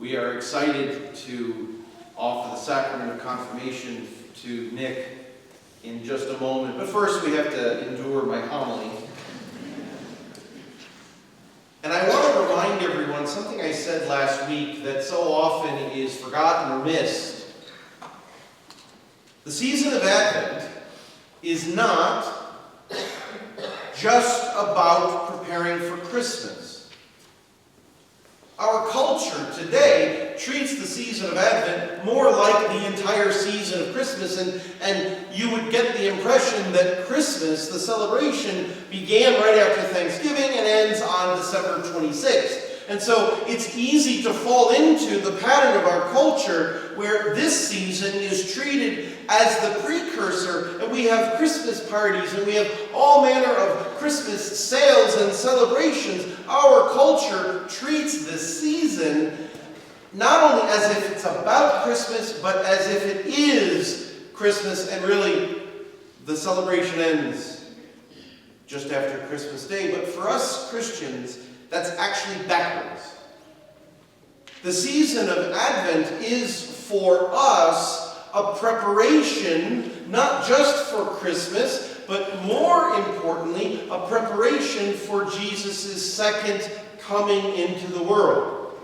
We are excited to offer the sacrament of confirmation to Nick in just a moment. But first we have to endure my homily. And I want to remind everyone something I said last week that so often is forgotten or missed. The season of Advent is not just about preparing for Christmas. Our culture today treats the season of Advent more like the entire season of Christmas, and you would get the impression that Christmas, the celebration, began right after Thanksgiving and ends on December 26th. And so it's easy to fall into the pattern of our culture where this season is treated as the precursor, and we have Christmas parties, and we have all manner of Christmas sales and celebrations. Our culture treats this season not only as if it's about Christmas, but as if it is Christmas, and really the celebration ends just after Christmas Day. But for us Christians, that's actually backwards. The season of Advent is for us a preparation, not just for Christmas, but more importantly, a preparation for Jesus' second coming into the world.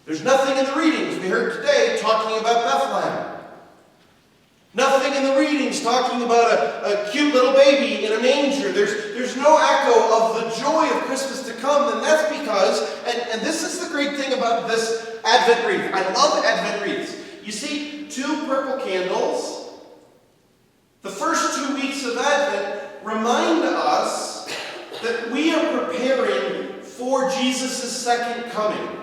There's nothing in the readings we heard today talking about Bethlehem. Nothing in the readings talking about a cute little baby in a manger. There's no echo of the joy of Christmas to come, and that's because, and this is the great thing about this Advent wreath. I love Advent wreaths. You see, 2 purple candles. The first 2 weeks of Advent remind us that we are preparing for Jesus' second coming.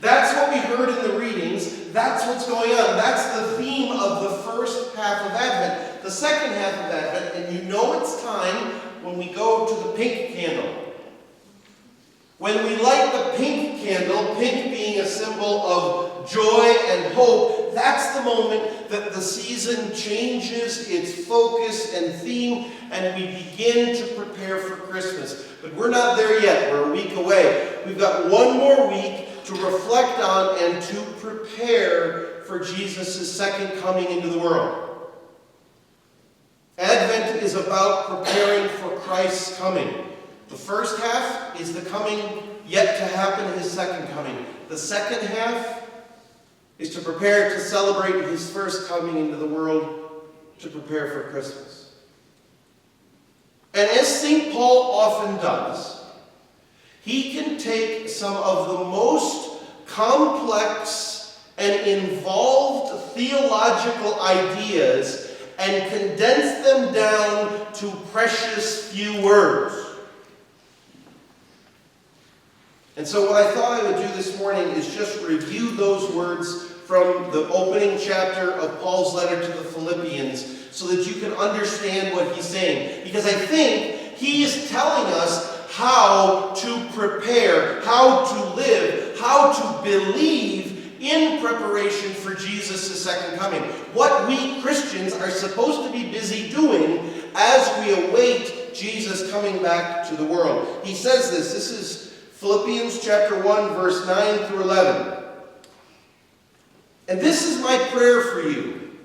That's what we heard in the readings. That's what's going on. That's the theme of the first half of Advent. The second half of Advent, and you know it's time when we go to the pink candle. When we light the pink candle, pink being a symbol of joy and hope, that's the moment that the season changes its focus and theme, and we begin to prepare for Christmas. But we're not there yet. We're a week away. We've got one more week to reflect on and to prepare for Jesus' second coming into the world. Advent is about preparing for Christ's coming. The first half is the coming yet to happen, his second coming. The second half is to prepare to celebrate his first coming into the world, to prepare for Christmas. And as St. Paul often does, he can take some of the most complex and involved theological ideas and condense them down to precious few words. And so what I thought I would do this morning is just review those words from the opening chapter of Paul's letter to the Philippians so that you can understand what he's saying. Because I think he is telling us how to prepare, how to live, how to believe in preparation for Jesus' second coming. What we Christians are supposed to be busy doing as we await Jesus coming back to the world. He says this. This is Philippians chapter 1, verse 9 through 11. And this is my prayer for you.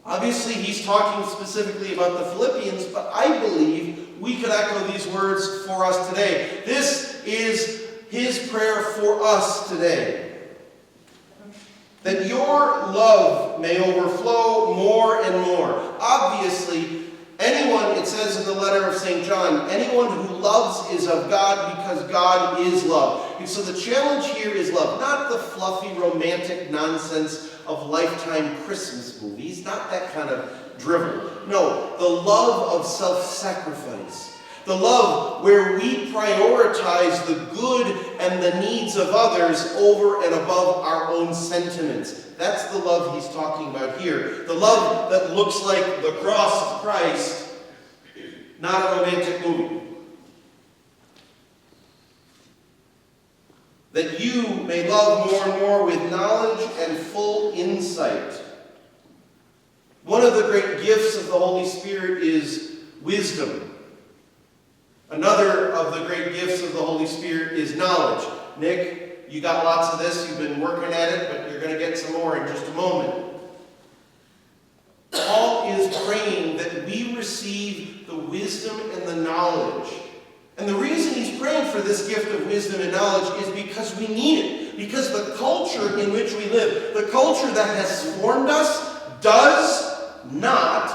Obviously, he's talking specifically about the Philippians, but I believe we could echo these words for us today. This is his prayer for us today. That your love may overflow more and more. Obviously, anyone, it says in the letter of St. John, anyone who loves is of God because God is love. And so the challenge here is love, not the fluffy romantic nonsense of Lifetime Christmas movies, not that kind of drivel. No, the love of self-sacrifice. The love where we prioritize the good and the needs of others over and above our own sentiments. That's the love he's talking about here. The love that looks like the cross of Christ, not a romantic movie. That you may love more and more with knowledge and full insight. One of the great gifts of the Holy Spirit is wisdom. Another of the great gifts of the Holy Spirit is knowledge. Nick, you got lots of this. You've been working at it, but you're going to get some more in just a moment. Paul is praying that we receive the wisdom and the knowledge. And the reason he's praying for this gift of wisdom and knowledge is because we need it. Because the culture in which we live, the culture that has formed us, does not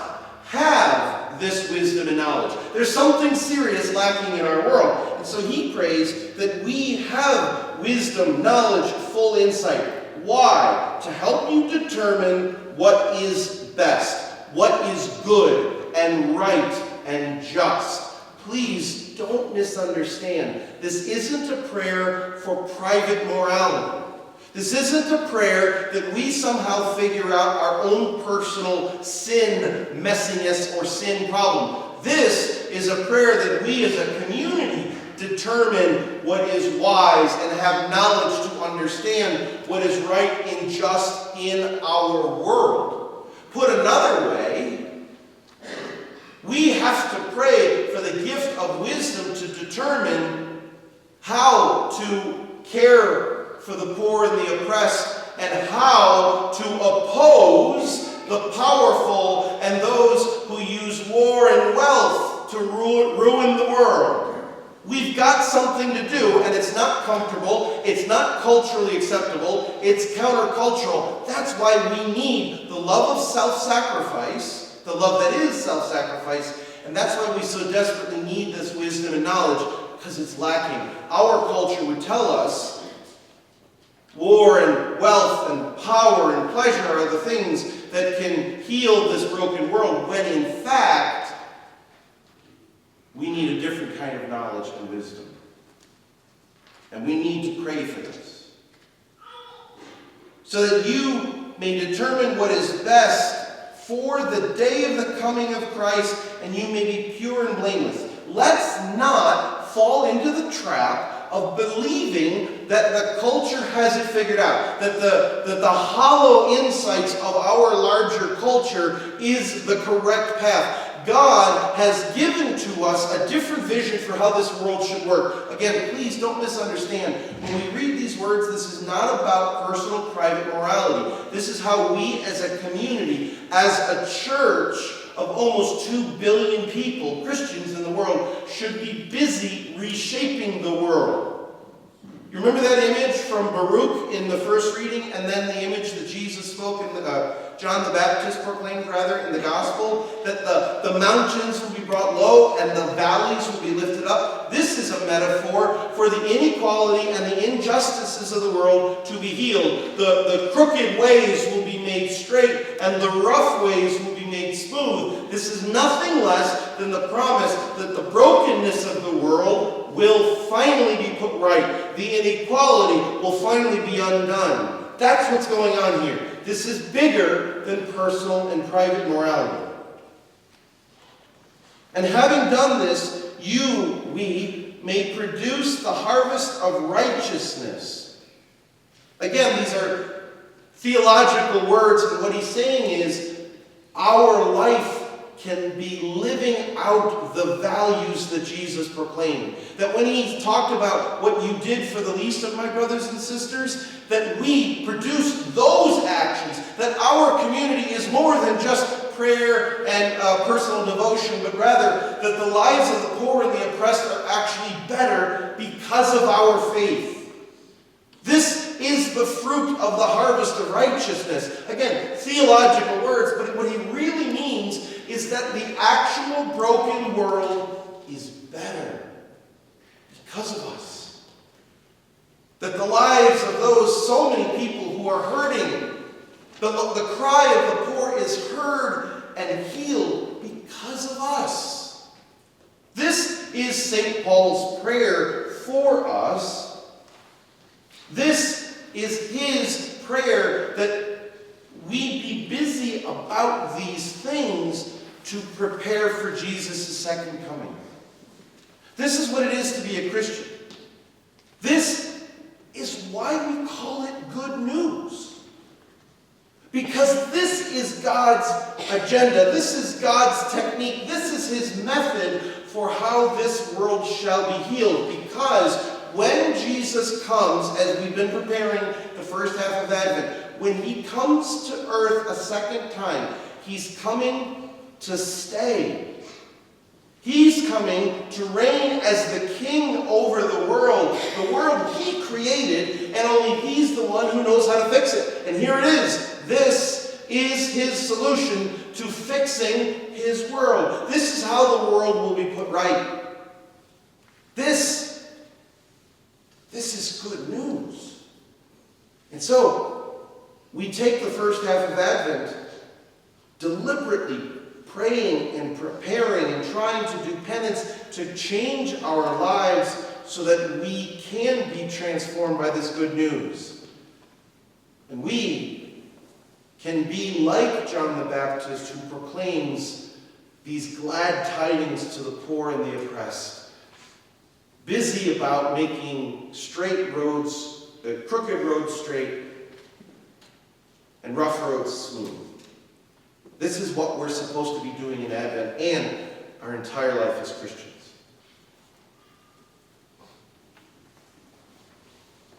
have this wisdom and knowledge. There's something serious lacking in our world. And so he prays that we have wisdom, knowledge, full insight. Why? To help you determine what is best, what is good and right and just. Please don't misunderstand. This isn't a prayer for private morality. This isn't a prayer that we somehow figure out our own personal sin messiness or sin problem. This is a prayer that we as a community determine what is wise and have knowledge to understand what is right and just in our world. Put another way, we have to pray for the gift of wisdom to determine how to care for the poor and the oppressed and how to oppose the powerful and those who use war and wealth to ruin the world. We've got something to do, and it's not comfortable, it's not culturally acceptable, it's countercultural. That's why we need the love of self-sacrifice, the love that is self-sacrifice, and that's why we so desperately need this wisdom and knowledge, because it's lacking. Our culture would tell us war and wealth and power and pleasure are the things that can heal this broken world, when in fact, we need a different kind of knowledge and wisdom. And we need to pray for this. So that you may determine what is best for the day of the coming of Christ, and you may be pure and blameless. Let's not fall into the trap of believing that the culture has it figured out, that the hollow insights of our larger culture is the correct path. God has given to us a different vision for how this world should work. Again, please don't misunderstand. When we read these words, this is not about personal, private morality. This is how we as a community, as a church of almost 2 billion people, Christians in the world, should be busy reshaping the world. You remember that image from Baruch in the first reading, and then the image that Jesus spoke in John the Baptist proclaimed in the gospel, that the mountains will be brought low and the valleys will be lifted up. This is a metaphor for the inequality and the injustices of the world to be healed. The crooked ways will be made straight and the rough ways will be made smooth. This is nothing less than the promise that the brokenness of the world will finally be put right. The inequality will finally be undone. That's what's going on here. This is bigger than personal and private morality. And having done this, we may produce the harvest of righteousness. Again, these are theological words, and what he's saying is our life can be living out the values that Jesus proclaimed. That when he talked about what you did for the least of my brothers and sisters, that we produce those actions, that our community is more than just prayer and personal devotion, but rather that the lives of the poor and the oppressed are actually better because of our faith. This is the fruit of the harvest of righteousness. Again, theological words, but what he really means is that the actual broken world is better because of us. That the lives of those so many people who are hurting, the cry of the poor is heard and healed because of us. This is St. Paul's prayer for us. This is his prayer, that we be busy about these things to prepare for Jesus' second coming. This is what it is to be a Christian. This is why we call it good news. Because this is God's agenda. This is God's technique. This is his method for how this world shall be healed. Because when Jesus Jesus comes, as we've been preparing the first half of Advent, when he comes to earth a second time, he's coming to stay. He's coming to reign as the king over the world he created, and only he's the one who knows how to fix it. And here it is. This is his solution to fixing his world. This is how the world will be put right. This is good news. And so, we take the first half of Advent deliberately praying and preparing and trying to do penance to change our lives so that we can be transformed by this good news. And we can be like John the Baptist, who proclaims these glad tidings to the poor and the oppressed, busy about making crooked roads straight and rough roads smooth. This is what we're supposed to be doing in Advent and our entire life as Christians.